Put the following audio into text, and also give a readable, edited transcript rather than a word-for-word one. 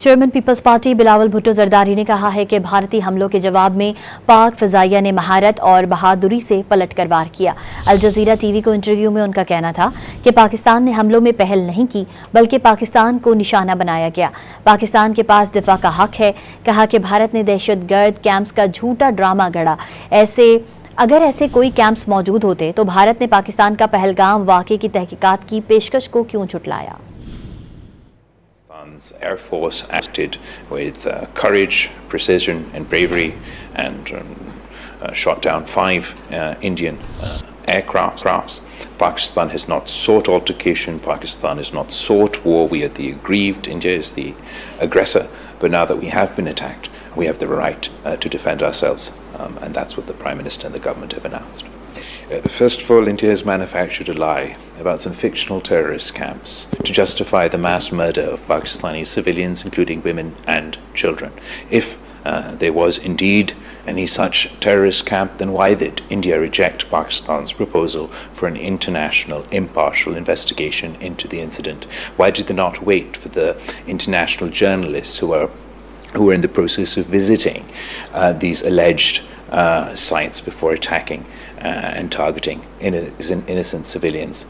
Chairman Peoples Party Bilawal Bhutto Zardari ने कहा है कि भारतीय हमलों के जवाब में पाक फ़िज़ाइया ने महारत और बहादुरी से पलटकर वार किया। अल जज़ीरा टीवी को इंटरव्यू में उनका कहना था कि पाकिस्तान ने हमलों में पहल नहीं की बल्कि पाकिस्तान को निशाना बनाया गया। पाकिस्तान के पास दिफा का हक है। कहा कि भारत ने दहशतगर्द कैंप्स का झूठा ड्रामा गढ़ा। अगर ऐसे कोई कैंप्स मौजूद होते तो भारत ने पाकिस्तान का पहलगाम वाक़े की तहकीकात की पेशकश को क्यों झुटलाया? Air Force acted with courage, precision and bravery and shot down 5 Indian aircrafts. Pakistan has not sought altercation, Pakistan has not sought war. We are the aggrieved, India is the aggressor. But now that we have been attacked, we have the right to defend ourselves, and that's what the Prime Minister and the government have announced. First of all, India has manufactured a lie about some fictional terrorist camps to justify the mass murder of Pakistani civilians, including women and children. If there was indeed any such terrorist camp, then why did India reject Pakistan's proposal for an international impartial investigation into the incident? Why did they not wait for the international journalists who were in the process of visiting these alleged sites before attacking and targeting innocent civilians?